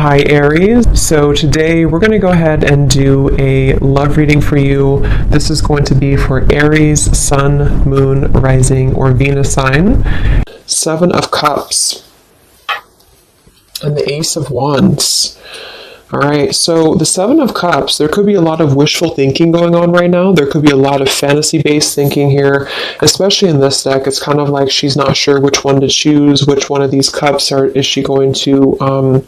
Hi Aries. So today we're going to go ahead and do a love reading for you. This is going to be for Aries, Sun, Moon, Rising, or Venus sign. Seven of Cups and the Ace of Wands. All right, so the Seven of Cups, there could be a lot of wishful thinking going on right now. There could be a lot of fantasy-based thinking here, especially in this deck. It's kind of like she's not sure which one to choose, which one of these cups is she going to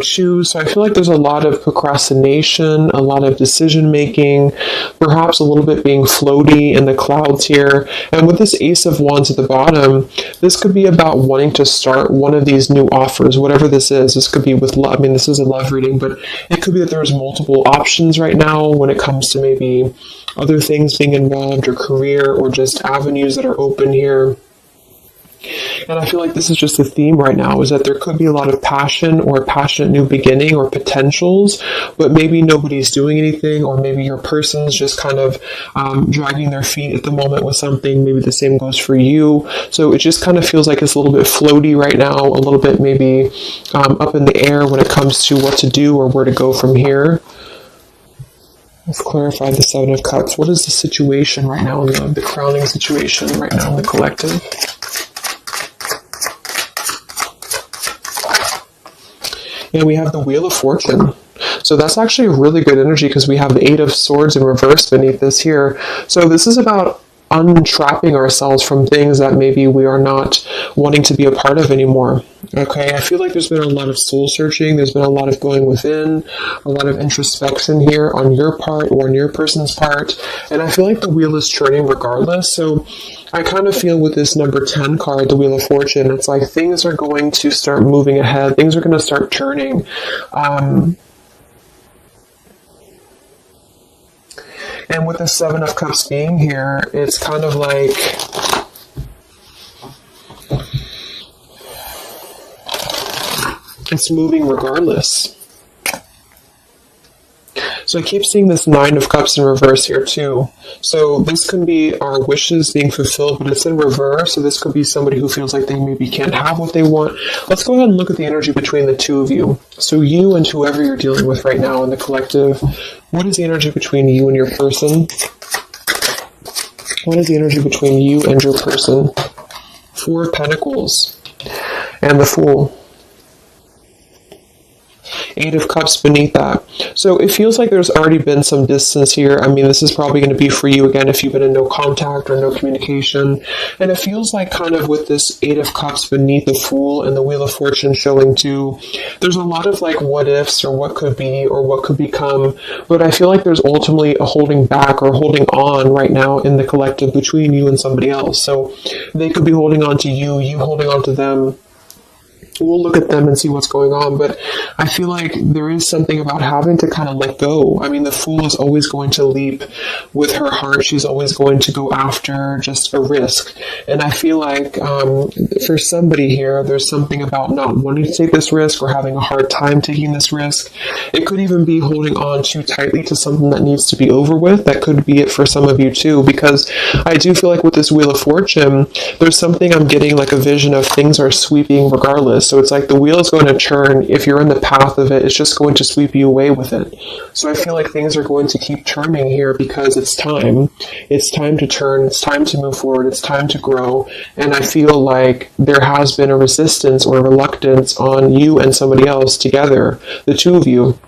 choose. So I feel like there's a lot of procrastination, a lot of decision making, perhaps a little bit being floaty in the clouds here. And with this Ace of Wands at the bottom, this could be about wanting to start one of these new offers, whatever this is. This could be with love. I mean, this is a love reading, but it could be that there's multiple options right now when it comes to maybe other things being involved, or career, or just avenues that are open here. And I feel like this is just the theme right now, is that there could be a lot of passion or a passionate new beginning or potentials, but maybe nobody's doing anything, or maybe your person's just kind of dragging their feet at the moment with something. Maybe the same goes for you. So it just kind of feels like it's a little bit floaty right now, a little bit maybe up in the air when it comes to what to do or where to go from here. Let's clarify the Seven of Cups. What is the situation right now, the crowning situation right now in the collective? And we have the Wheel of Fortune. So that's actually a really good energy, because we have the Eight of Swords in reverse beneath this here. So this is about untrapping ourselves from things that maybe we are not wanting to be a part of anymore. Okay, I feel like there's been a lot of soul searching. There's been a lot of going within, a lot of introspection here on your part or on your person's part. And I feel like the wheel is turning regardless. So I kind of feel with this number 10 card, the Wheel of Fortune, it's like things are going to start moving ahead. Things are going to start turning. And with the Seven of Cups being here, it's kind of like it's moving regardless. So I keep seeing this Nine of Cups in reverse here too. So this can be our wishes being fulfilled, but it's in reverse. So this could be somebody who feels like they maybe can't have what they want. Let's go ahead and look at the energy between the two of you. So you and whoever you're dealing with right now in the collective, what is the energy between you and your person? What is the energy between you and your person? Four of Pentacles and the Fool. Eight of Cups beneath that. So it feels like there's already been some distance here. I mean, this is probably going to be for you again if you've been in no contact or no communication. And it feels like kind of with this Eight of Cups beneath the Fool and the Wheel of Fortune showing too, there's a lot of like what ifs or what could be or what could become. But I feel like there's ultimately a holding back or holding on right now in the collective between you and somebody else. So they could be holding on to you, you holding on to them. We'll look at them and see what's going on, but I feel like there is something about having to kind of let go. I mean, the Fool is always going to leap with her heart. She's always going to go after just a risk. And I feel like for somebody here, there's something about not wanting to take this risk or having a hard time taking this risk. It could even be holding on too tightly to something that needs to be over with. That could be it for some of you too, because I do feel like with this Wheel of Fortune, there's something I'm getting like a vision of things are sweeping regardless. So it's like the wheel is going to turn. If you're in the path of it, it's just going to sweep you away with it. So I feel like things are going to keep turning here because it's time. It's time to turn. It's time to move forward. It's time to grow. And I feel like there has been a resistance or a reluctance on you and somebody else together, the two of you,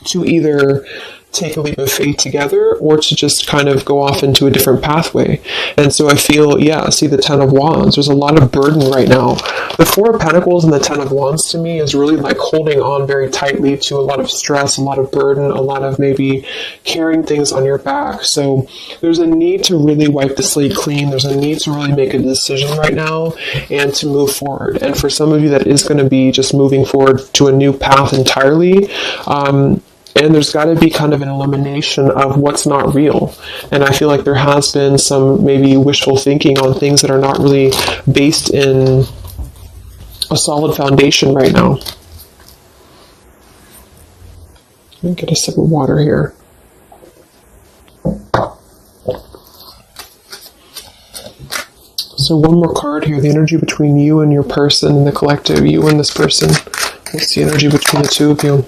to either take a leap of faith together or to just kind of go off into a different pathway. And so I feel, see the Ten of Wands. There's a lot of burden right now. The Four of Pentacles and the Ten of Wands to me is really like holding on very tightly to a lot of stress, a lot of burden, a lot of maybe carrying things on your back. So there's a need to really wipe the slate clean. There's a need to really make a decision right now and to move forward. And for some of you, that is going to be just moving forward to a new path entirely. And there's got to be kind of an elimination of what's not real. And I feel like there has been some maybe wishful thinking on things that are not really based in a solid foundation right now. Let me get a sip of water here. So one more card here, the energy between you and your person and the collective, you and this person. What's the energy between the two of you?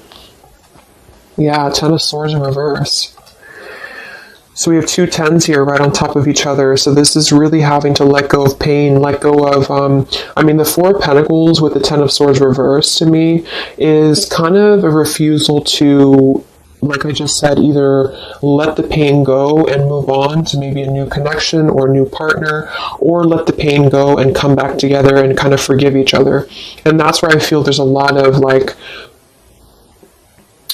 Yeah, Ten of Swords in reverse. So we have two tens here right on top of each other. So this is really having to let go of pain, let go of, the Four of Pentacles with the Ten of Swords reversed to me is kind of a refusal to, like I just said, either let the pain go and move on to maybe a new connection or a new partner, or let the pain go and come back together and kind of forgive each other. And that's where I feel there's a lot of like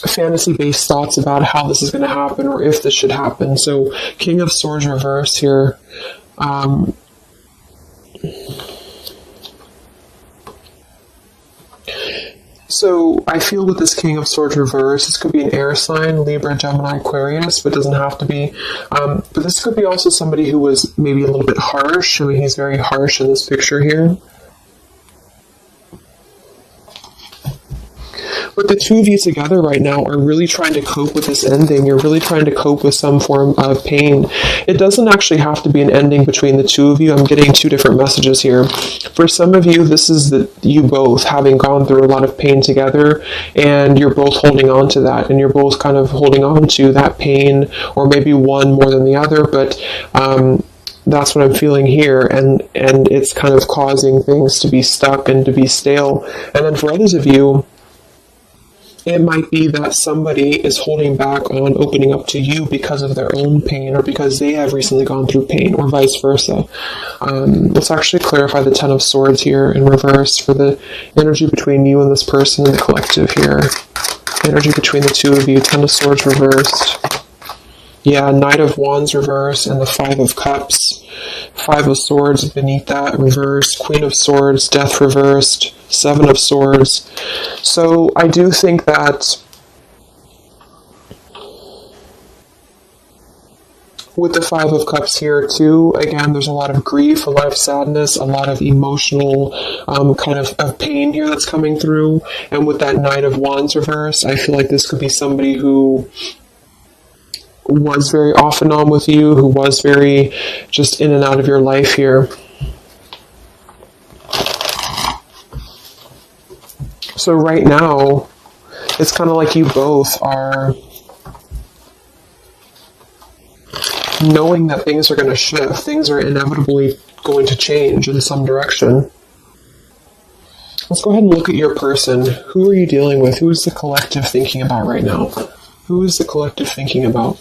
fantasy-based thoughts about how this is going to happen or if this should happen. So King of Swords reverse here. So I feel with this King of Swords reverse, this could be an air sign, Libra, Gemini, Aquarius, but it doesn't have to be. But this could be also somebody who was maybe a little bit harsh. I mean, he's very harsh in this picture here. But the two of you together right now are really trying to cope with this ending. You're really trying to cope with some form of pain. It doesn't actually have to be an ending between the two of you. I'm getting two different messages here. For some of you, this is you both having gone through a lot of pain together, and you're both holding on to that, and you're both kind of holding on to that pain, or maybe one more than the other, but that's what I'm feeling here, and it's kind of causing things to be stuck and to be stale. And then for others of you, it might be that somebody is holding back on opening up to you because of their own pain or because they have recently gone through pain, or vice versa. Let's actually clarify the Ten of Swords here in reverse for the energy between you and this person in the collective here. Energy between the two of you, Ten of Swords reversed. Yeah, Knight of Wands reversed and the Five of Cups. Five of Swords beneath that reversed. Queen of Swords, Death reversed. Seven of Swords. So I do think that with the Five of Cups here too, again, there's a lot of grief, a lot of sadness, a lot of emotional kind of pain here that's coming through. And with that Knight of Wands reverse, I feel like this could be somebody who was very off and on with you, who was very just in and out of your life here. So right now, it's kind of like you both are knowing that things are going to shift, things are inevitably going to change in some direction. Let's go ahead and look at your person. Who are you dealing with? Who is the collective thinking about right now? Who is the collective thinking about?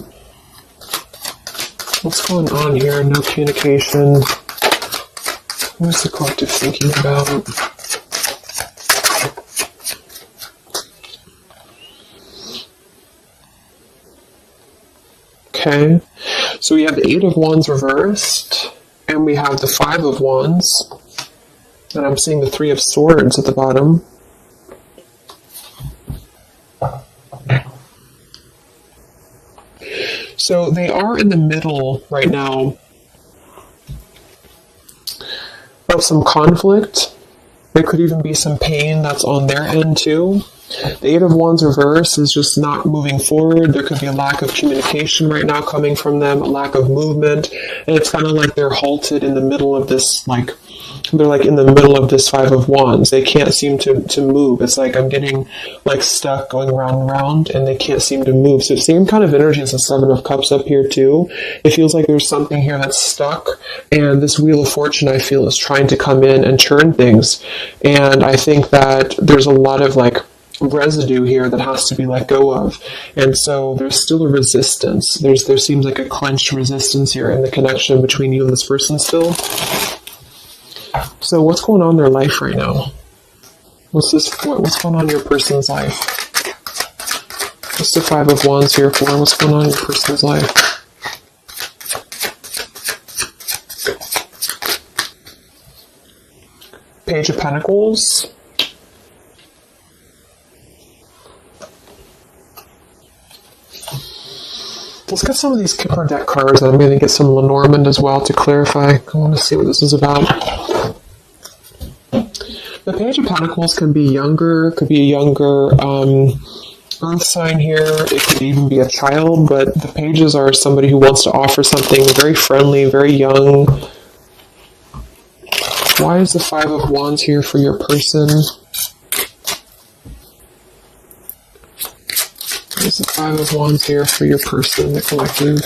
What's going on here? No communication. Who is the collective thinking about? Okay, so we have the Eight of Wands reversed, and we have the Five of Wands, and I'm seeing the Three of Swords at the bottom. So they are in the middle right now of some conflict. There could even be some pain that's on their end too. The Eight of Wands reverse is just not moving forward. There could be a lack of communication right now coming from them, a lack of movement, and it's kind of like they're halted in the middle of this, they're like in the middle of this Five of Wands. They can't seem to move. It's like I'm getting like stuck going round and round, and they can't seem to move. So same kind of energy as the Seven of Cups up here too. It feels like there's something here that's stuck, and this Wheel of Fortune, I feel, is trying to come in and turn things. And I think that there's a lot of residue here that has to be let go of, and so there's still a resistance. There seems like a clenched resistance here in the connection between you and this person still. So what's going on in their life right now? What's going on in your person's life? What's the Five of Wands here for? What's going on in your person's life? Page of Pentacles. Let's get some of these Kipper deck cards, and I'm going to get some Lenormand as well to clarify. I want to see what this is about. The Page of Pentacles can be younger, could be a younger earth sign here. It could even be a child, but the pages are somebody who wants to offer something very friendly, very young. Why is the Five of Wands here for your person? There's the Five of Wands here for your person, the collective.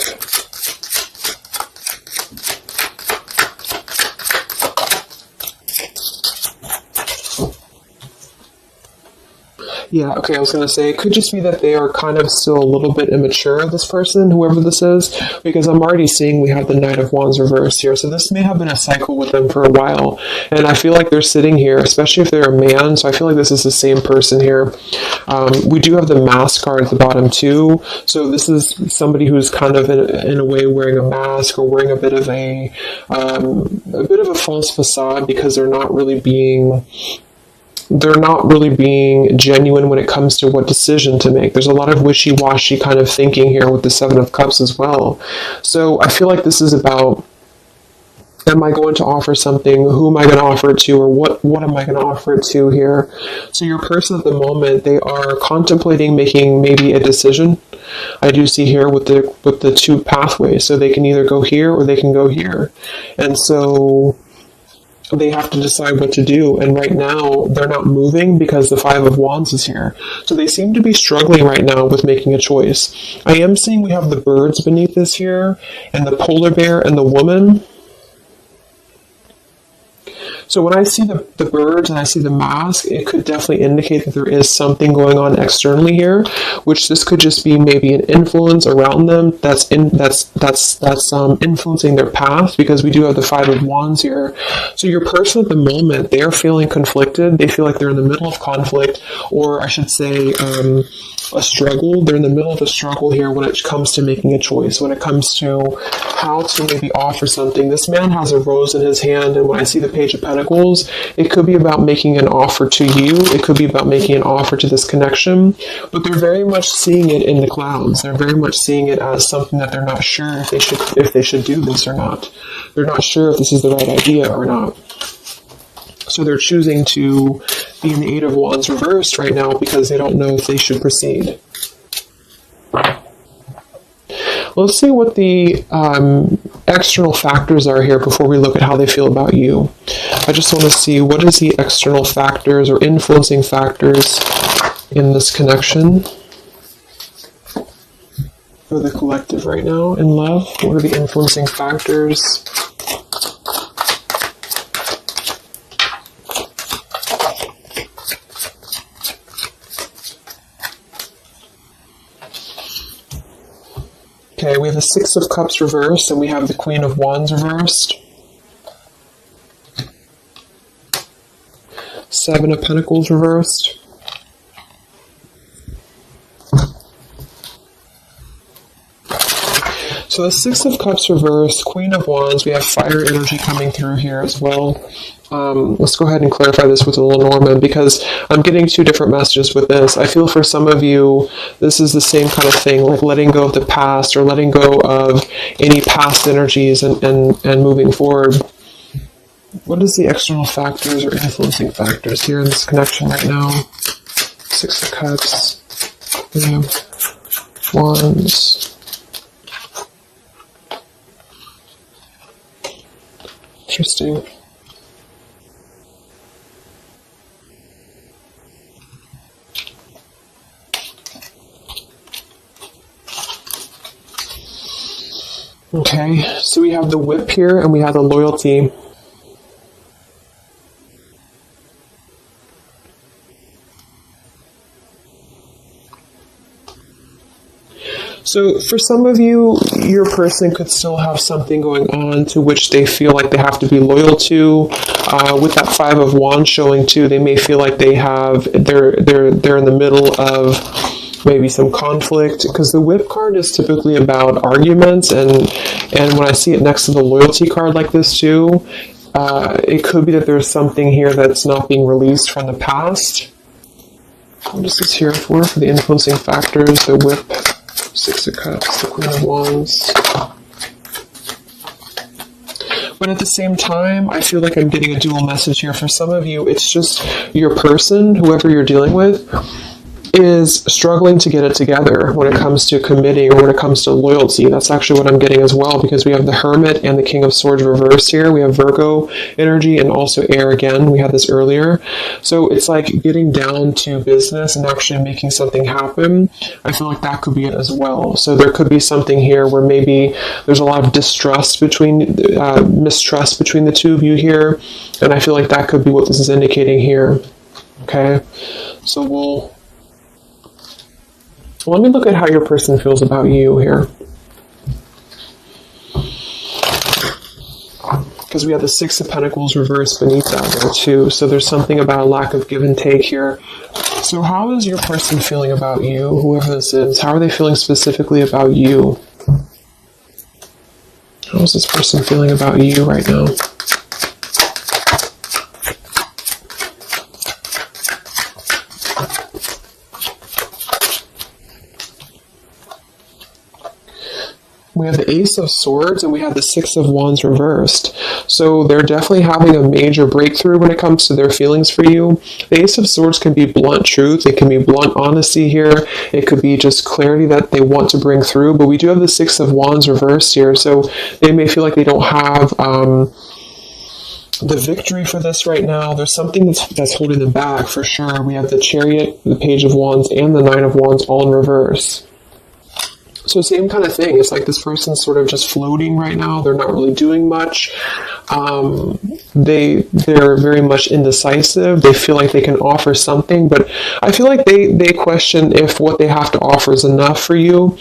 Yeah, okay, I was going to say, it could just be that they are kind of still a little bit immature, this person, whoever this is, because I'm already seeing we have the Knight of Wands reversed here, so this may have been a cycle with them for a while, and I feel like they're sitting here, especially if they're a man, so I feel like this is the same person here. We do have the mask card at the bottom too, so this is somebody who's kind of in a way wearing a mask or wearing a bit of a false facade because they're not really being genuine when it comes to what decision to make. There's a lot of wishy-washy kind of thinking here with the Seven of Cups as well. So I feel like this is about, am I going to offer something? Who am I going to offer it to? Or what am I going to offer it to here? So your person at the moment, they are contemplating making maybe a decision. I do see here with the two pathways. So they can either go here or they can go here. And so they have to decide what to do, and right now they're not moving because the Five of Wands is here. So they seem to be struggling right now with making a choice. I am seeing we have the birds beneath this here, and the polar bear and the woman. So when I see the birds and I see the mask, it could definitely indicate that there is something going on externally here, which this could just be maybe an influence around them that's influencing their path, because we do have the Five of Wands here. So your person at the moment, they're feeling conflicted. They feel like they're in the middle of conflict, or I should say a struggle. They're in the middle of a struggle here when it comes to making a choice, when it comes to how to maybe offer something. This man has a rose in his hand, and when I see the Page of Pentacles, it could be about making an offer to you. It could be about making an offer to this connection, but they're very much seeing it in the clouds. They're very much seeing it as something that they're not sure if they should do this or not. They're not sure if this is the right idea or not. So they're choosing to be in the Eight of Wands reversed right now because they don't know if they should proceed. Let's see what the external factors are here before we look at how they feel about you. I just want to see, what is the external factors or influencing factors in this connection for the collective right now in love? What are the influencing factors? Okay, we have the Six of Cups reversed, and we have the Queen of Wands reversed. Seven of Pentacles reversed. So the Six of Cups reversed, Queen of Wands, we have fire energy coming through here as well. Let's go ahead and clarify this with Lenormand, because I'm getting two different messages with this. I feel for some of you, this is the same kind of thing, like letting go of the past or letting go of any past energies and moving forward. What is the external factors or influencing factors here in this connection right now? Six of Cups, Wands. Interesting. Okay, so we have the Whip here, and we have the Loyalty. So for some of you, your person could still have something going on to which they feel like they have to be loyal to. With that Five of Wands showing too, they may feel like they're in the middle of maybe some conflict, because the Whip card is typically about arguments, and when I see it next to the Loyalty card like this too, it could be that there's something here that's not being released from the past. What is this here for the influencing factors? The Whip, Six of Cups, the Queen of Wands. But at the same time, I feel like I'm getting a dual message here. For some of you, it's just your person, whoever you're dealing with, is struggling to get it together when it comes to committing or when it comes to loyalty. That's actually what I'm getting as well, because we have the Hermit and the King of Swords reversed here. We have Virgo energy and also air again. We had this earlier. So it's like getting down to business and actually making something happen. I feel like that could be it as well. So there could be something here where maybe there's a lot of mistrust between the two of you here. And I feel like that could be what this is indicating here. Okay, so let me look at how your person feels about you here. Because we have the Six of Pentacles reversed beneath that there too. So there's something about a lack of give and take here. So how is your person feeling about you, whoever this is? How are they feeling specifically about you? How is this person feeling about you right now? We have the Ace of Swords and we have the Six of Wands reversed. So they're definitely having a major breakthrough when it comes to their feelings for you. The Ace of Swords can be blunt truth. It can be blunt honesty here. It could be just clarity that they want to bring through. But we do have the Six of Wands reversed here. So they may feel like they don't have the victory for this right now. There's something that's holding them back for sure. We have the Chariot, the Page of Wands, and the Nine of Wands all in reverse. So same kind of thing. It's like this person's sort of just floating right now. They're not really doing much. They're very much indecisive. They feel like they can offer something, but I feel like they question if what they have to offer is enough for you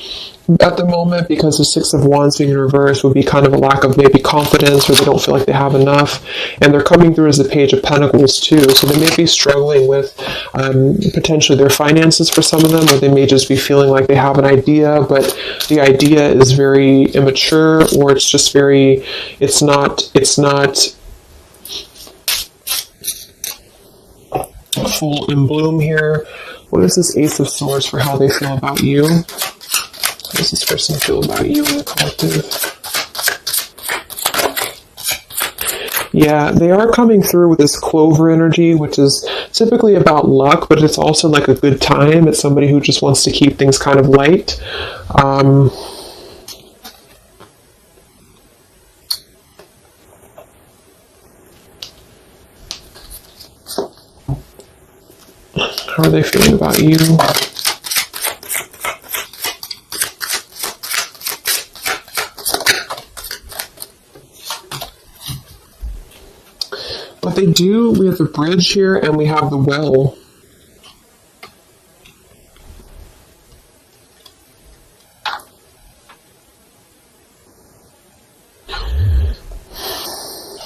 at the moment, because the Six of Wands being in reverse would be kind of a lack of maybe confidence, or they don't feel like they have enough. And they're coming through as the Page of Pentacles too, so they may be struggling with potentially their finances for some of them, or they may just be feeling like they have an idea, but the idea is very immature, or it's just very, it's not full in bloom here. What is this Ace of Swords for how they feel about you? How does this person feel about you in the collective? Yeah, they are coming through with this Clover energy, which is typically about luck, but it's also like a good time. It's somebody who just wants to keep things kind of light. How are they feeling about you? But they do, we have the Bridge here and we have the Well.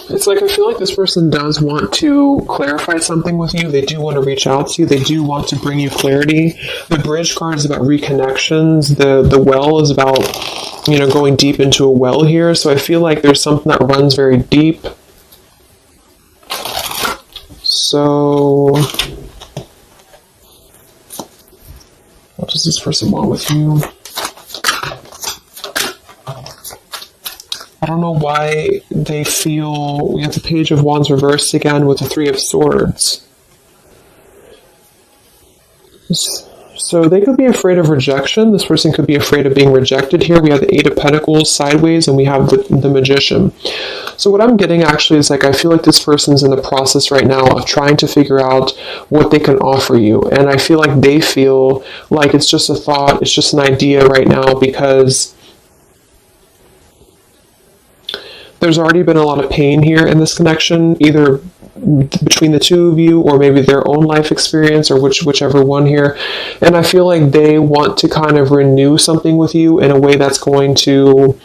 It's like, I feel like this person does want to clarify something with you. They do want to reach out to you. They do want to bring you clarity. The Bridge card is about reconnections. The Well is about, going deep into a well here. So I feel like there's something that runs very deep. So, what does this person want with you? I don't know why they feel, we have the Page of Wands reversed again with the Three of Swords. So they could be afraid of rejection. This person could be afraid of being rejected here. We have the Eight of Pentacles sideways and we have the Magician. So what I'm getting actually is like, I feel like this person's in the process right now of trying to figure out what they can offer you. And I feel like they feel like it's just a thought, it's just an idea right now, because there's already been a lot of pain here in this connection, either between the two of you or maybe their own life experience, or whichever one here. And I feel like they want to kind of renew something with you in a way that's going to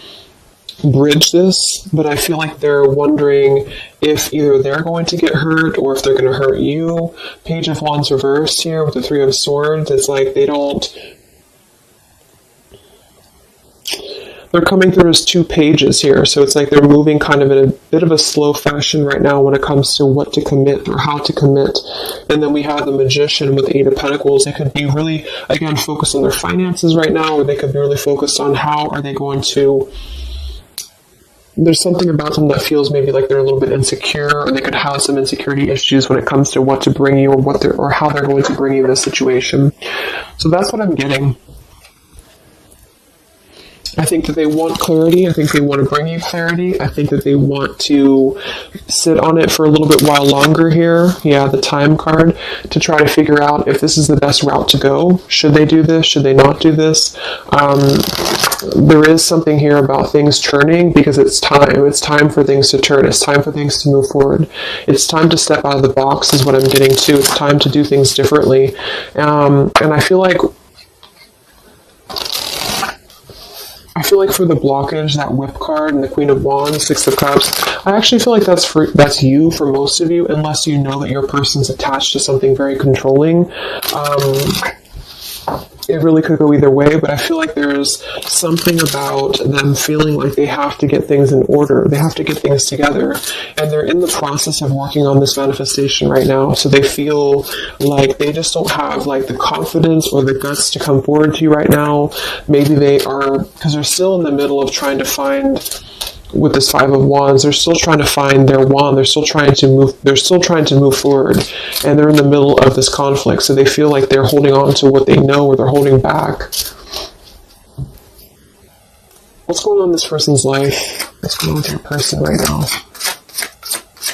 bridge this, but I feel like they're wondering if either they're going to get hurt or if they're going to hurt you. Page of Wands reversed here with the Three of Swords. It's like they're coming through as two pages here, so it's like they're moving kind of in a bit of a slow fashion right now when it comes to what to commit or how to commit. And then we have the Magician with the Eight of Pentacles. They could be really, again, focused on their finances right now, or they could be really focused on how are they going to there's something about them that feels maybe like they're a little bit insecure, or they could have some insecurity issues when it comes to what to bring you, or how they're going to bring you this situation. So that's what I'm getting. I think that they want clarity. I think they want to bring you clarity. I think that they want to sit on it for a little bit while longer here. Yeah, the time card, to try to figure out if this is the best route to go. Should they do this? Should they not do this? There is something here about things turning, because it's time. It's time for things to turn. It's time for things to move forward. It's time to step out of the box is what I'm getting to. It's time to do things differently. And I feel like for the blockage, that Whip card and the Queen of Wands, Six of Cups, I actually feel like that's you for most of you, unless you know that your person's attached to something very controlling. It really could go either way, but I feel like there's something about them feeling like they have to get things in order. They have to get things together. And they're in the process of working on this manifestation right now. So they feel like they just don't have like the confidence or the guts to come forward to you right now. Maybe they are, because they're still in the middle of trying to find, with this Five of Wands, they're still trying to find their wand. They're still trying to move forward, and they're in the middle of this conflict. So they feel like they're holding on to what they know, or they're holding back. What's going on in this person's life? What's going on with your person right now?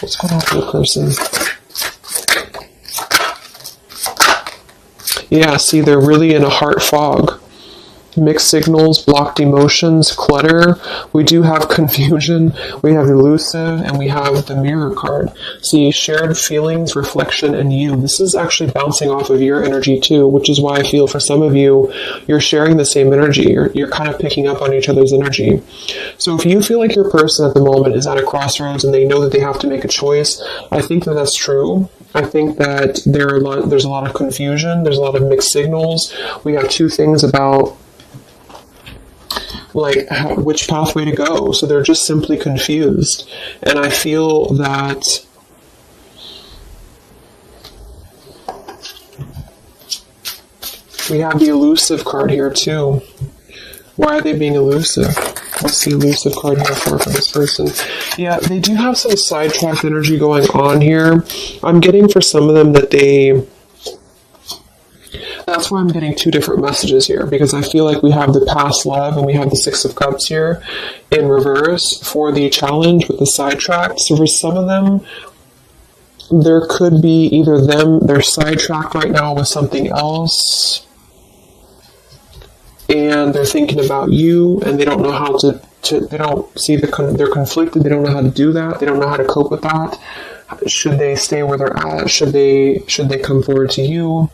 What's going on with your person? Yeah, see, they're really in a heart fog. Mixed signals, blocked emotions, clutter. We do have confusion, we have elusive, and we have the Mirror card. See, shared feelings, reflection, and you. This is actually bouncing off of your energy too, which is why I feel for some of you, you're sharing the same energy. You're kind of picking up on each other's energy. So if you feel like your person at the moment is at a crossroads and they know that they have to make a choice, I think that that's true. I think that there's a lot of confusion, there's a lot of mixed signals. We have two things about like which pathway to go. So they're just simply confused. And I feel that we have the elusive card here too. Why are they being elusive? What's the elusive card here for this person? Yeah, they do have some sidetracked energy going on here. I'm getting for some of them that that's why I'm getting two different messages here, because I feel like we have the past love and we have the Six of Cups here in reverse for the challenge with the sidetracked. So for some of them, there could be either they're sidetracked right now with something else, and they're thinking about you, and they don't know how to they don't see they're conflicted. They don't know how to do that. They don't know how to cope with that. Should they stay where they're at? Should they come forward to you?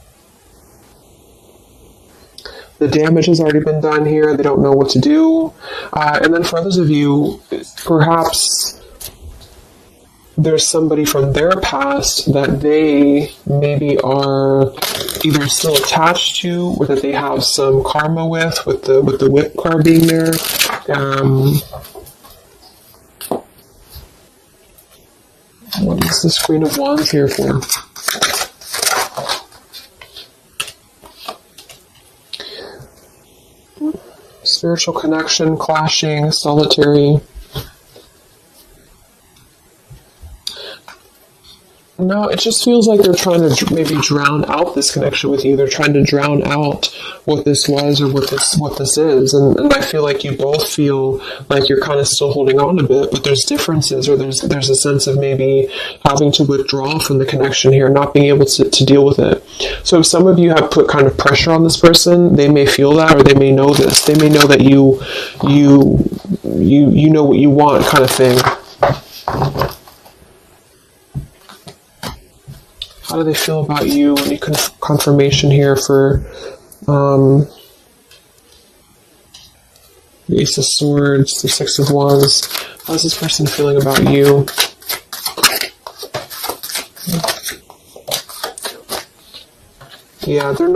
The damage has already been done here. They don't know what to do. And then for others of you, perhaps there's somebody from their past that they maybe are either still attached to, or that they have some karma with the Whip card being there. What is this Queen of Wands here for? Spiritual connection, clashing, solitary. No, it just feels like they're trying to maybe drown out this connection with you. They're trying to drown out what this was or what this is. And I feel like you both feel like you're kind of still holding on a bit, but there's differences, or there's a sense of maybe having to withdraw from the connection here, not being able to deal with it. So if some of you have put kind of pressure on this person, they may feel that, or they may know this. They may know that you know what you want, kind of thing. How do they feel about you? Any confirmation here for the Ace of Swords, the Six of Wands? How's this person feeling about you? Yeah, they're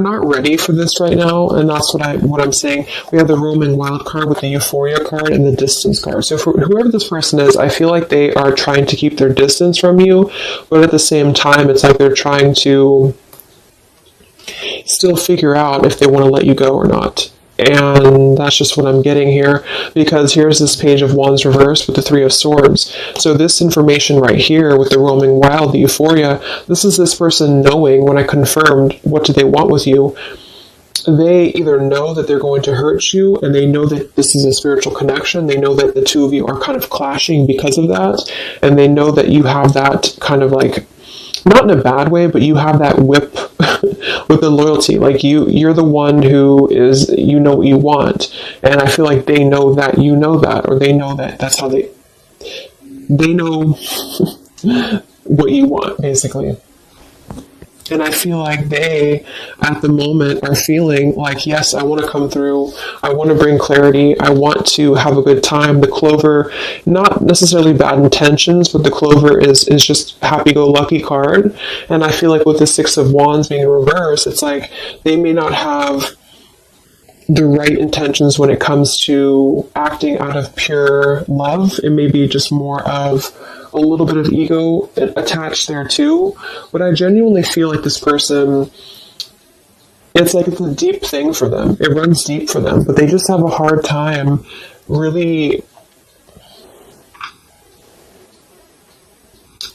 not ready for this right now, and that's what I'm saying. We have the Roman Wild card with the Euphoria card and the Distance card. So for whoever this person is, I feel like they are trying to keep their distance from you, but at the same time, it's like they're trying to still figure out if they want to let you go or not. And that's just what I'm getting here, because here's this Page of Wands reversed with the Three of Swords. So this information right here with the roaming wild, the euphoria, this is this person knowing, when I confirmed what do they want with you, they either know that they're going to hurt you, and they know that this is a spiritual connection. They know that the two of you are kind of clashing because of that, and they know that you have that kind of like, not in a bad way, but you have that whip with the loyalty. Like you're the one who is, you know what you want, and I feel like they know that you know that, or they know that that's how they know what you want, basically. And I feel like they, at the moment, are feeling like, yes, I want to come through. I want to bring clarity. I want to have a good time. The Clover, not necessarily bad intentions, but the Clover is just happy-go-lucky card. And I feel like with the Six of Wands being reversed, it's like they may not have the right intentions when it comes to acting out of pure love. It may be just more of a little bit of ego attached there too, but I genuinely feel like this person, it's like it's a deep thing for them. It runs deep for them, but they just have a hard time really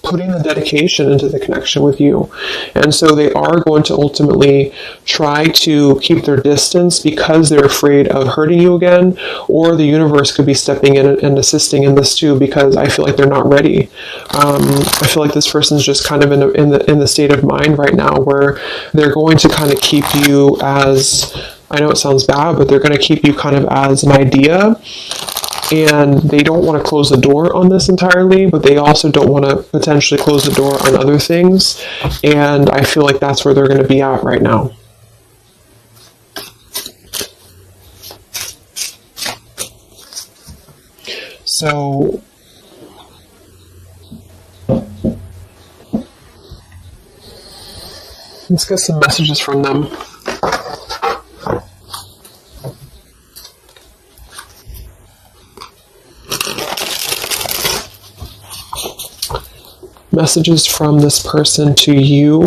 putting the dedication into the connection with you. And so they are going to ultimately try to keep their distance because they're afraid of hurting you again, or the universe could be stepping in and assisting in this too, because I feel like they're not ready. I feel like this person's just kind of in the state of mind right now where they're going to kind of keep you as, I know it sounds bad, but they're going to keep you kind of as an idea. And they don't want to close the door on this entirely, but they also don't want to potentially close the door on other things. And I feel like that's where they're going to be at right now. So let's get some messages from them. Messages from this person to you.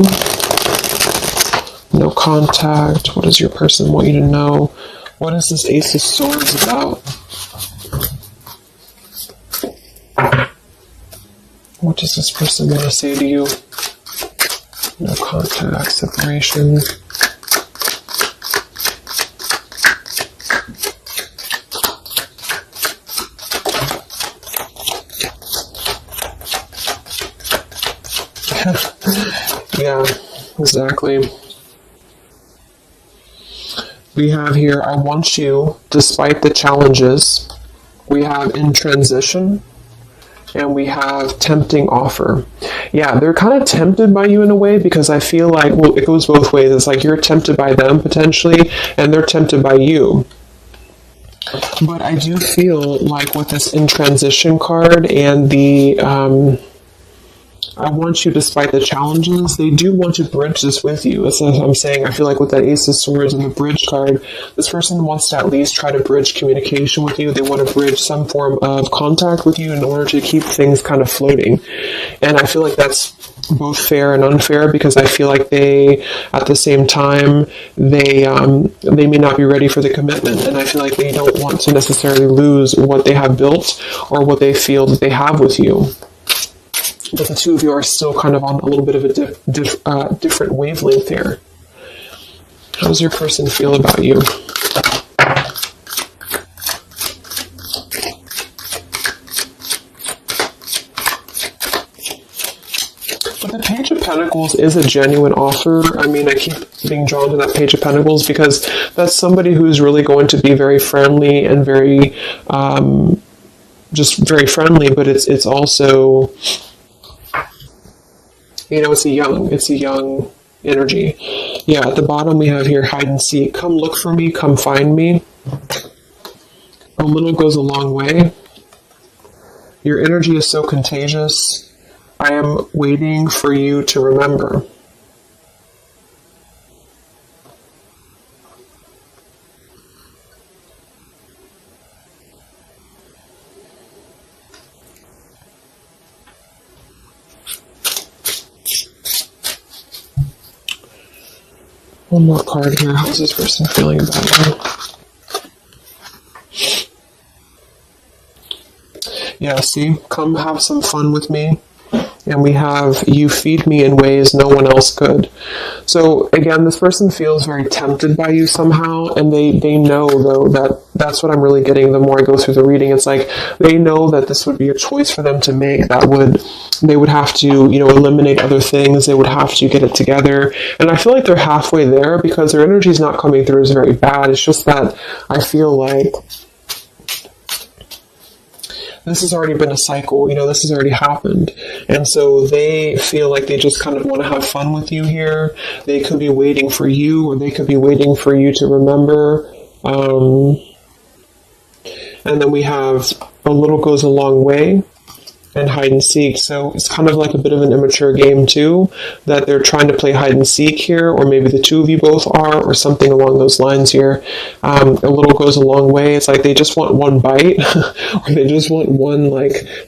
No contact. What does your person want you to know? What is this Ace of Swords about? What does this person want to say to you? No contact, separation. Yeah, exactly. We have here, I want you, despite the challenges. We have in transition. And we have tempting offer. Yeah, they're kind of tempted by you in a way, because I feel like, well, it goes both ways. It's like you're tempted by them potentially, and they're tempted by you. But I do feel like with this in transition card and the I want you despite the challenges, they do want to bridge this with you. That's what I'm saying. I feel like with that Ace of Swords and the bridge card, this person wants to at least try to bridge communication with you. They want to bridge some form of contact with you in order to keep things kind of floating. And I feel like that's both fair and unfair, because I feel like they, at the same time, they may not be ready for the commitment. And I feel like they don't want to necessarily lose what they have built or what they feel that they have with you. But the two of you are still kind of on a little bit of a different wavelength here. How does your person feel about you? But the Page of Pentacles is a genuine offer. I mean, I keep being drawn to that Page of Pentacles because that's somebody who's really going to be very friendly and very, just very friendly, but it's also, you know, it's a young energy. Yeah, at the bottom we have here hide and seek. Come look for me, come find me. A little goes a long way. Your energy is so contagious. I am waiting for you to remember. One more card here. How's this person feeling about you? Yeah, see? Come have some fun with me. And we have, you feed me in ways no one else could. So again, this person feels very tempted by you somehow, and they know, though, that that's what I'm really getting the more I go through the reading. It's like they know that this would be a choice for them to make. They would have to, eliminate other things. They would have to get it together. And I feel like they're halfway there because their energy is not coming through as very bad. It's just that I feel like this has already been a cycle, this has already happened. And so they feel like they just kind of want to have fun with you here. They could be waiting for you, or they could be waiting for you to remember. And then we have a little goes a long way and hide and seek. So it's kind of like a bit of an immature game too, that they're trying to play hide and seek here, or maybe the two of you both are, or something along those lines here. A little goes a long way. It's like they just want one bite, or they just want one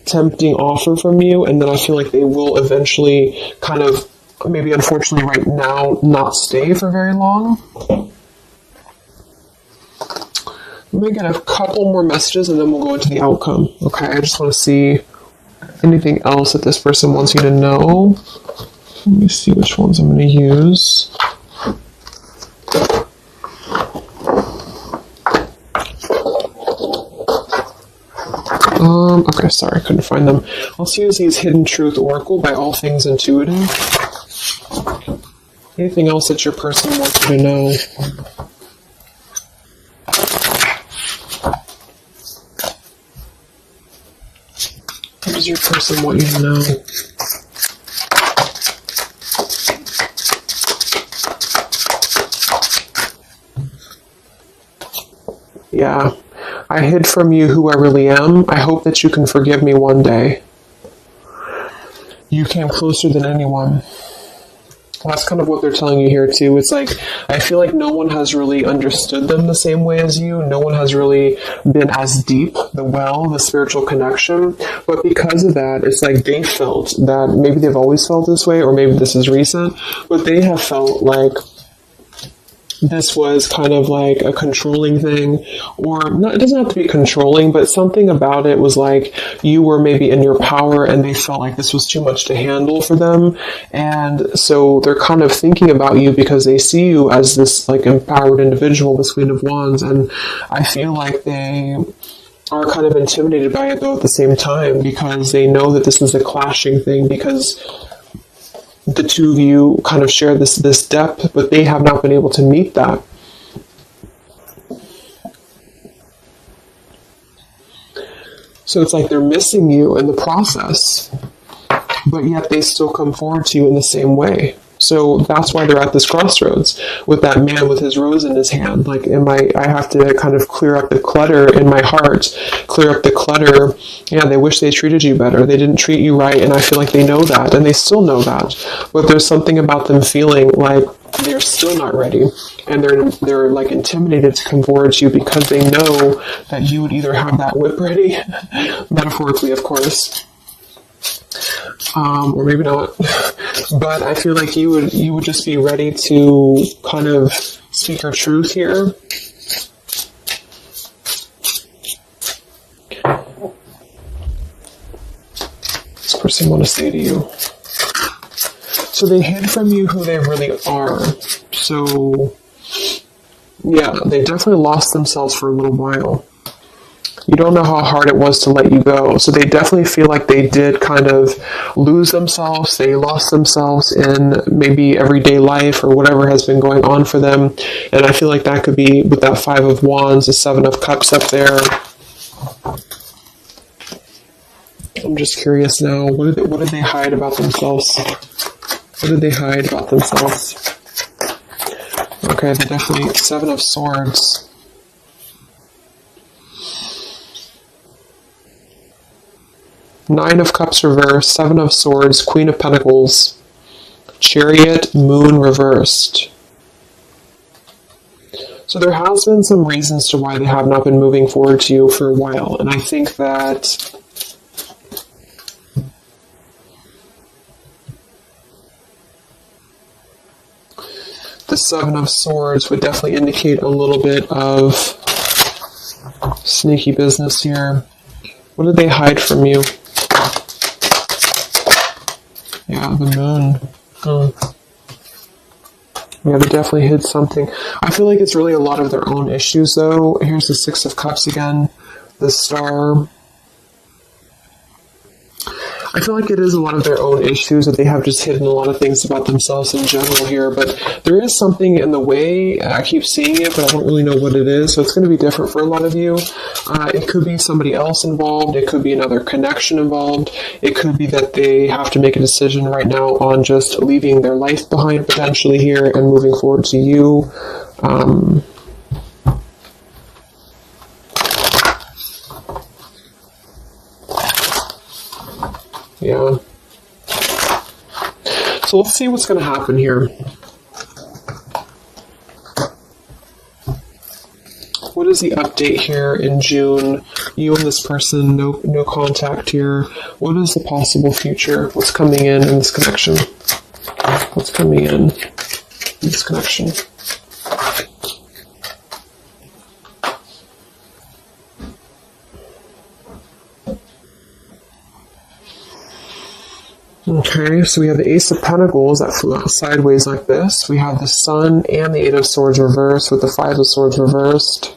tempting offer from you, and then I feel like they will eventually kind of, maybe unfortunately right now, not stay for very long. Let me get a couple more messages and then we'll go into the outcome. Okay, I just want to see anything else that this person wants you to know. Let me see which ones I'm going to use. Okay, sorry, I couldn't find them. Let's use these Hidden Truth Oracle by All Things Intuitive. Anything else that your person wants you to know? What does your person want you to know? Yeah. I hid from you who I really am. I hope that you can forgive me one day. You came closer than anyone. That's kind of what they're telling you here too. It's like, I feel like no one has really understood them the same way as you. No one has really been as deep, the spiritual connection. But because of that, it's like they felt that maybe they've always felt this way, or maybe this is recent, but they have felt like this was kind of like a controlling thing, or not, it doesn't have to be controlling, but something about it was like you were maybe in your power and they felt like this was too much to handle for them. And so they're kind of thinking about you because they see you as this empowered individual, this Queen of Wands. And I feel like they are kind of intimidated by it though at the same time, because they know that this is a clashing thing, because the two of you kind of share this depth, but they have not been able to meet that. So it's like they're missing you in the process, but yet they still come forward to you in the same way. So that's why they're at this crossroads with that man with his rose in his hand. I have to kind of clear up the clutter in my heart, clear up the clutter. Yeah, they wish they treated you better. They didn't treat you right, and I feel like they know that, and they still know that. But there's something about them feeling like they're still not ready, and they're intimidated to come forward to you because they know that you would either have that whip ready, metaphorically, of course, or maybe not. But I feel like you would just be ready to kind of speak your truth here. This person want to say to you. So they hid from you who they really are. So yeah, they definitely lost themselves for a little while. You don't know how hard it was to let you go. So they definitely feel like they did kind of lose themselves. They lost themselves in maybe everyday life or whatever has been going on for them. And I feel like that could be with that Five of Wands, the Seven of Cups up there. I'm just curious now. What did they hide about themselves? What did they hide about themselves? Okay, they definitely... Seven of Swords. Nine of Cups reversed, Seven of Swords, Queen of Pentacles, Chariot, Moon reversed. So there has been some reasons to why they have not been moving forward to you for a while. And I think that the Seven of Swords would definitely indicate a little bit of sneaky business here. What did they hide from you? Yeah, the moon. Yeah, they definitely hid something. I feel like it's really a lot of their own issues, though. Here's the Six of Cups again. The Star. I feel like it is a lot of their own issues that they have just hidden a lot of things about themselves in general here, but there is something in the way. I keep seeing it, but I don't really know what it is, so it's going to be different for a lot of you. It could be somebody else involved. It could be another connection involved. It could be that they have to make a decision right now on just leaving their life behind potentially here and moving forward to you. Yeah. So let's see what's going to happen here. What is the update here in June? You and this person, no contact here. What is the possible future? What's coming in this connection? What's coming in this connection? Okay, so we have the Ace of Pentacles that flew out sideways like this. We have the Sun and the Eight of Swords reversed with the Five of Swords reversed.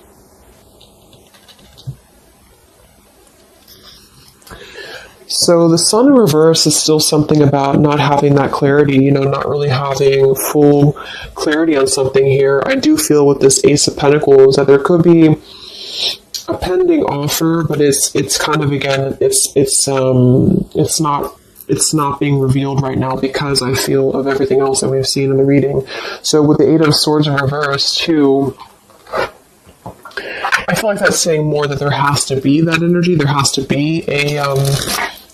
So the Sun in reverse is still something about not having that clarity, not really having full clarity on something here. I do feel with this Ace of Pentacles that there could be a pending offer, but it's kind of, again, it's not being revealed right now because I feel of everything else that we've seen in the reading. So with the Eight of Swords in reverse too, I feel like that's saying more that there has to be that energy. There has to be a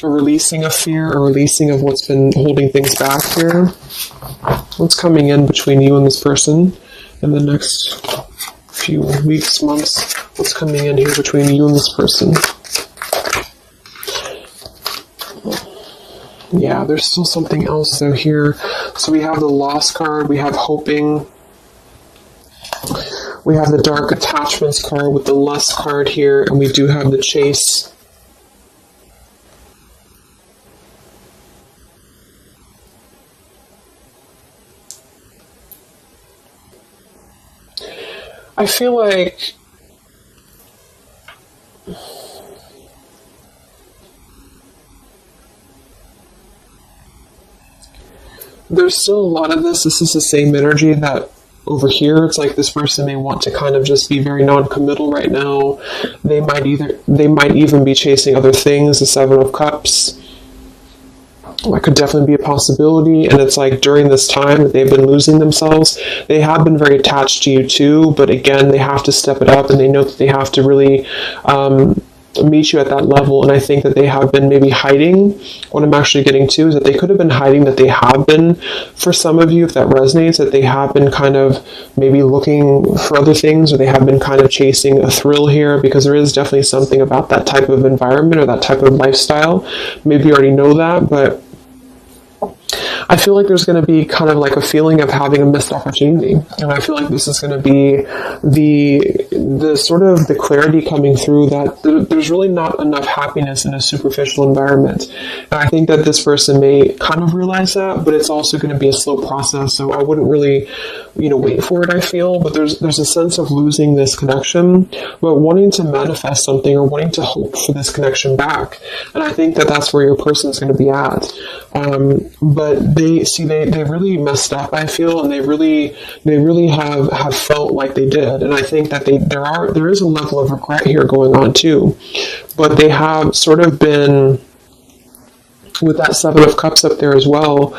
releasing of fear, a releasing of what's been holding things back here. What's coming in between you and this person in the next few weeks, months? What's coming in here between you and this person? Yeah, there's still something else though here. So we have the Lost card, we have Hoping, we have the Dark Attachments card with the Lust card here, and we do have the Chase. I feel like there's still a lot of this. This is the same energy that over here, it's like this person may want to kind of just be very non-committal right now. They might even be chasing other things. The Seven of Cups. That could definitely be a possibility. And it's like during this time that they've been losing themselves, they have been very attached to you too. But again, they have to step it up, and they know that they have to really meet you at that level. And I think that they have been maybe hiding. What I'm actually getting to is that they could have been hiding, that they have been, for some of you, if that resonates, that they have been kind of maybe looking for other things, or they have been kind of chasing a thrill here, because there is definitely something about that type of environment or that type of lifestyle. Maybe you already know that, but I feel like there's going to be kind of like a feeling of having a missed opportunity. And I feel like this is going to be the sort of the clarity coming through that there's really not enough happiness in a superficial environment. And I think that this person may kind of realize that, but it's also going to be a slow process. So I wouldn't really, wait for it, I feel. But there's a sense of losing this connection, but wanting to manifest something or wanting to hope for this connection back. And I think that that's where your person is going to be at. But they really messed up, I feel, and they really have felt like they did. And I think that there is a level of regret here going on too. But they have sort of been, with that Seven of Cups up there as well,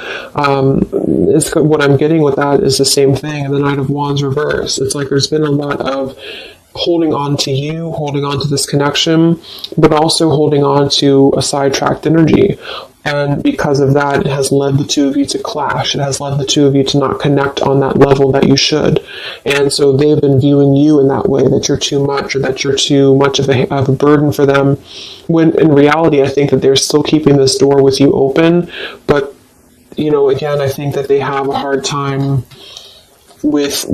is what I'm getting with that is the same thing. And the Knight of Wands reverse. It's like there's been a lot of holding on to you, holding on to this connection, but also holding on to a sidetracked energy. And because of that, it has led the two of you to clash. It has led the two of you to not connect on that level that you should. And so they've been viewing you in that way, that you're too much, or that you're too much of a burden for them. When in reality, I think that they're still keeping this door with you open. But, again, I think that they have a hard time with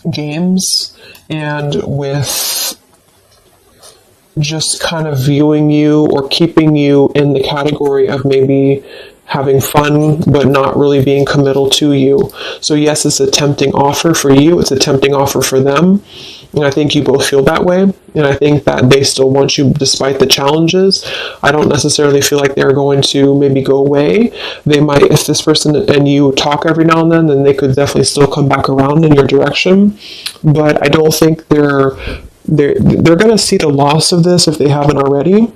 games and with just kind of viewing you or keeping you in the category of maybe having fun but not really being committal to you. So yes, it's a tempting offer for you, it's a tempting offer for them, and I think you both feel that way, and I think that they still want you despite the challenges. I don't necessarily feel like they're going to maybe go away. They might, if this person and you talk every now and then they could definitely still come back around in your direction, but I don't think they're going to see the loss of this if they haven't already.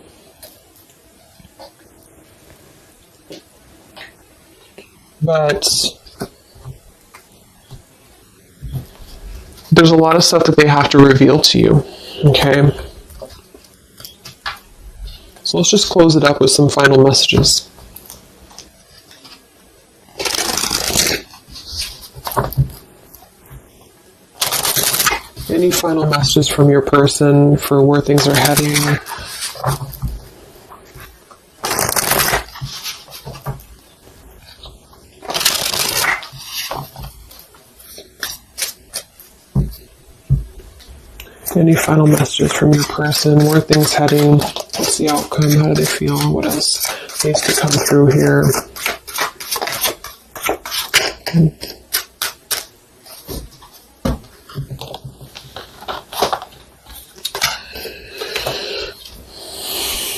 But there's a lot of stuff that they have to reveal to you, okay? So let's just close it up with some final messages. Any final messages from your person for where things are heading? Any final messages from your person? Where are things heading? What's the outcome? How do they feel? What else needs to come through here?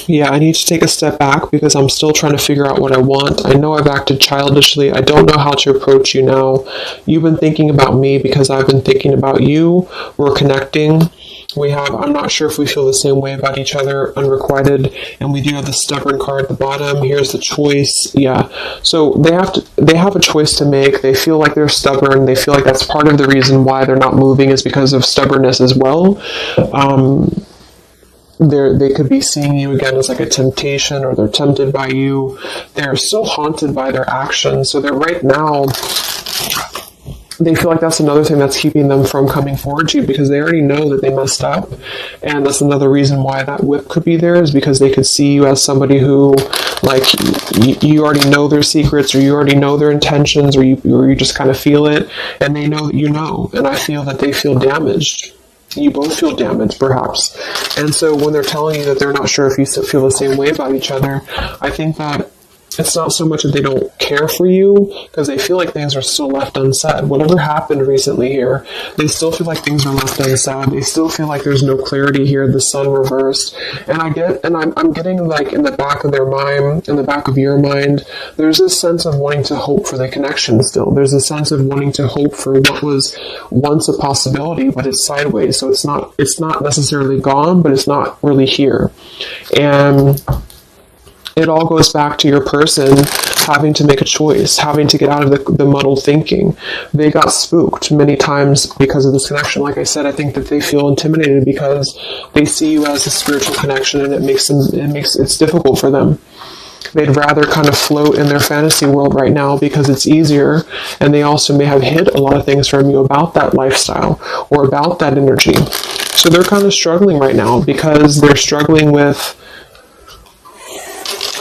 Yeah, I need to take a step back because I'm still trying to figure out what I want. I know I've acted childishly. I don't know how to approach you now. You've been thinking about me because I've been thinking about you. We're connecting. I'm not sure if we feel the same way about each other, unrequited, and we do have the stubborn card at the bottom. Here's the choice. Yeah. So they have a choice to make. They feel like they're stubborn. They feel like that's part of the reason why they're not moving is because of stubbornness as well. They could be seeing you again as like a temptation, or they're tempted by you. They're so haunted by their actions. So they're right now, they feel like that's another thing that's keeping them from coming forward to you because they already know that they messed up. And that's another reason why that whip could be there, is because they could see you as somebody who, like, you already know their secrets, or you already know their intentions, or you just kind of feel it, and they know that you know. And I feel that they feel damaged. You both feel damaged, perhaps. And so when they're telling you that they're not sure if you feel the same way about each other, I think that it's not so much that they don't care for you, because they feel like things are still left unsaid. Whatever happened recently here, they still feel like things are left unsaid. They still feel like there's no clarity here, the sun reversed. And I'm getting, like, in the back of their mind, in the back of your mind, there's this sense of wanting to hope for the connection still. There's a sense of wanting to hope for what was once a possibility, but it's sideways. So it's not necessarily gone, but it's not really here. And it all goes back to your person having to make a choice, having to get out of the muddled thinking. They got spooked many times because of this connection. Like I said, I think that they feel intimidated because they see you as a spiritual connection, and it's difficult for them. They'd rather kind of float in their fantasy world right now because it's easier, and they also may have hid a lot of things from you about that lifestyle or about that energy. So they're kind of struggling right now because they're struggling with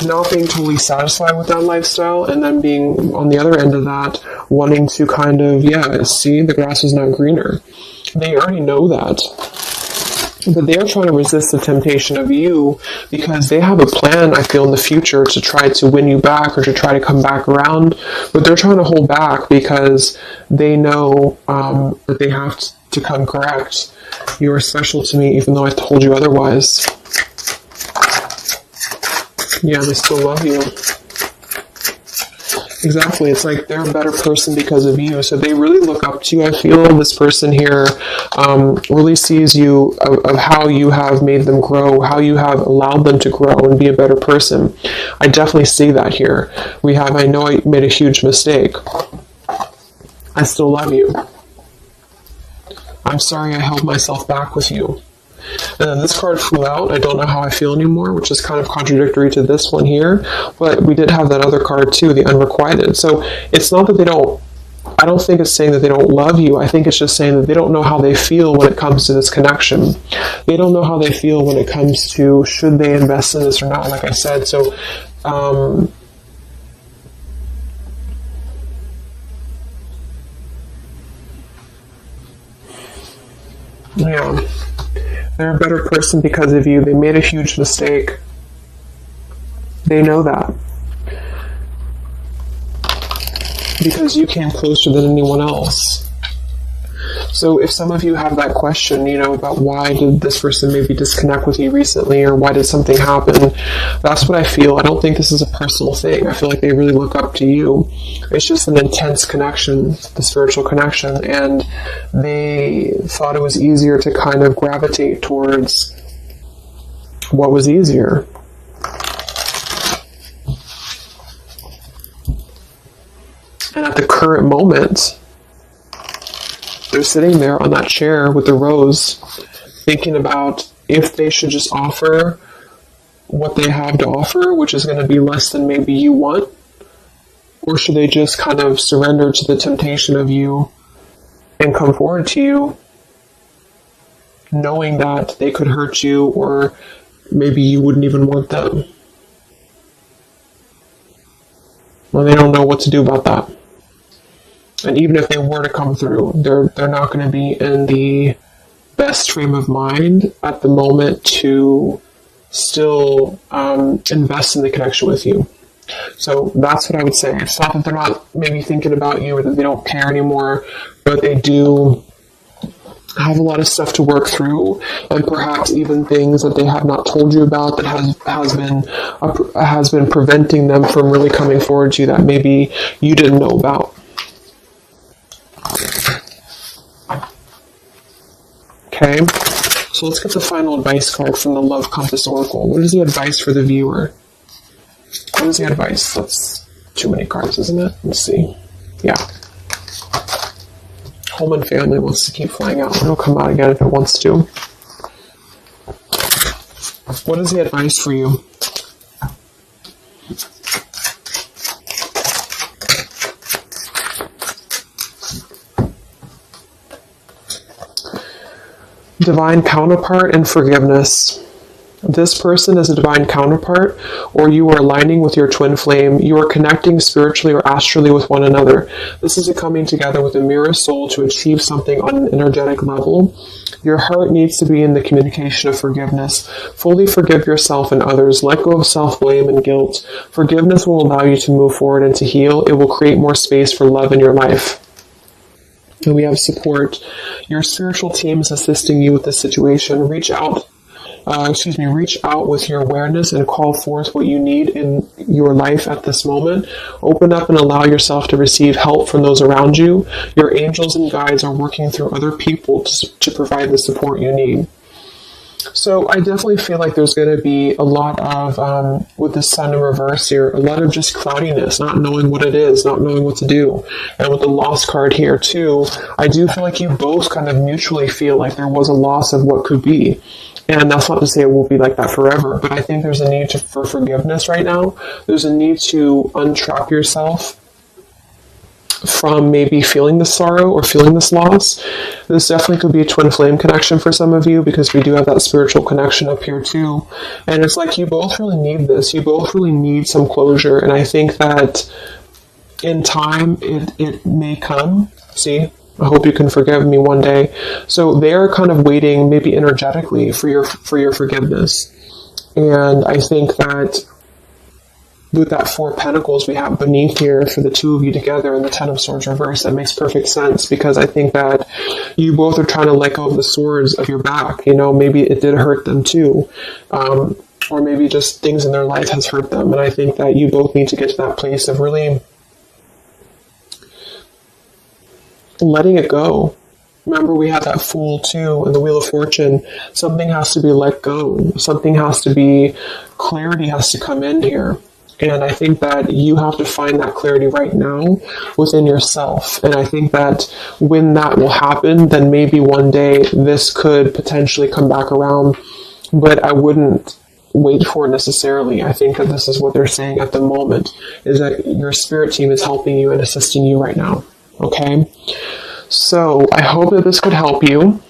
not being totally satisfied with that lifestyle, and then being on the other end of that, wanting to kind of, see the grass is not greener. They already know that. But they are trying to resist the temptation of you because they have a plan, I feel, in the future to try to win you back or to try to come back around. But they're trying to hold back because they know that they have to come correct. You are special to me even though I told you otherwise. Yeah, they still love you. Exactly. It's like they're a better person because of you. So they really look up to you. I feel this person here really sees you of how you have made them grow, how you have allowed them to grow and be a better person. I definitely see that here. I know I made a huge mistake. I still love you. I'm sorry I held myself back with you. And then this card flew out. I don't know how I feel anymore, which is kind of contradictory to this one here. But we did have that other card too, the unrequited. So it's not that I don't think it's saying that they don't love you. I think it's just saying that they don't know how they feel when it comes to this connection. They don't know how they feel when it comes to should they invest in this or not, like I said. So, yeah. They're a better person because of you. They made a huge mistake. They know that. Because you came closer than anyone else. So if some of you have that question, about why did this person maybe disconnect with you recently, or why did something happen, that's what I feel. I don't think this is a personal thing. I feel like they really look up to you. It's just an intense connection, the spiritual connection, and they thought it was easier to kind of gravitate towards what was easier. And at the current moment, they're sitting there on that chair with the rose, thinking about if they should just offer what they have to offer, which is going to be less than maybe you want, or should they just kind of surrender to the temptation of you and come forward to you, knowing that they could hurt you, or maybe you wouldn't even want them. Well, they don't know what to do about that. And even if they were to come through, they're not going to be in the best frame of mind at the moment to still invest in the connection with you. So that's what I would say. It's not that they're not maybe thinking about you or that they don't care anymore, but they do have a lot of stuff to work through, and perhaps even things that they have not told you about that has been preventing them from really coming forward to you that maybe you didn't know about. Okay, so let's get the final advice card from the Love Compass Oracle. What is the advice for the viewer? What is the advice? That's too many cards, isn't it? Let's see. Yeah. Home and family wants to keep flying out. It'll come out again if it wants to. What is the advice for you? Divine counterpart and forgiveness. This person is a divine counterpart, or you are aligning with your twin flame. You are connecting spiritually or astrally with one another. This is a coming together with a mirror soul to achieve something on an energetic level. Your heart needs to be in the communication of forgiveness. Fully forgive yourself and others. Let go of self-blame and guilt. Forgiveness will allow you to move forward and to heal. It will create more space for love in your life. And we have support. Your spiritual team is assisting you with this situation. Reach out with your awareness and call forth what you need in your life at this moment. Open up and allow yourself to receive help from those around you. Your angels and guides are working through other people to provide the support you need. So I definitely feel like there's going to be a lot of, with the sun in reverse here, a lot of just cloudiness, not knowing what it is, not knowing what to do. And with the loss card here too, I do feel like you both kind of mutually feel like there was a loss of what could be. And that's not to say it will be like that forever, but I think there's a need for forgiveness right now. There's a need to untrap yourself from maybe feeling this sorrow or feeling this loss. This definitely could be a twin flame connection for some of you, because we do have that spiritual connection up here too. And it's like you both really need this. You both really need some closure. And I think that in time, it may come. See? I hope you can forgive me one day. So they're kind of waiting, maybe energetically, for your forgiveness. And I think that with that Four of Pentacles we have beneath here for the two of you together and the Ten of Swords reversed, that makes perfect sense, because I think that you both are trying to let go of the swords of your back. Maybe it did hurt them too. Or maybe just things in their life has hurt them. And I think that you both need to get to that place of really letting it go. Remember, we had that Fool too in the Wheel of Fortune. Something has to be let go. Something has to be, clarity has to come in here. And I think that you have to find that clarity right now within yourself. And I think that when that will happen, then maybe one day this could potentially come back around. But I wouldn't wait for it necessarily. I think that this is what they're saying at the moment, is that your spirit team is helping you and assisting you right now. Okay? So I hope that this could help you.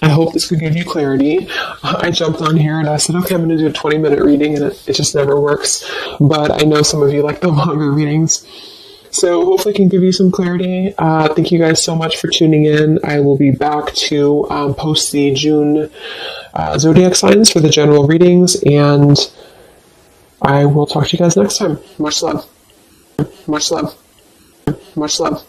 I hope this could give you clarity. I jumped on here and I said, okay, I'm going to do a 20-minute reading, and it just never works. But I know some of you like the longer readings. So hopefully I can give you some clarity. Thank you guys so much for tuning in. I will be back to post the June zodiac signs for the general readings, and I will talk to you guys next time. Much love. Much love. Much love.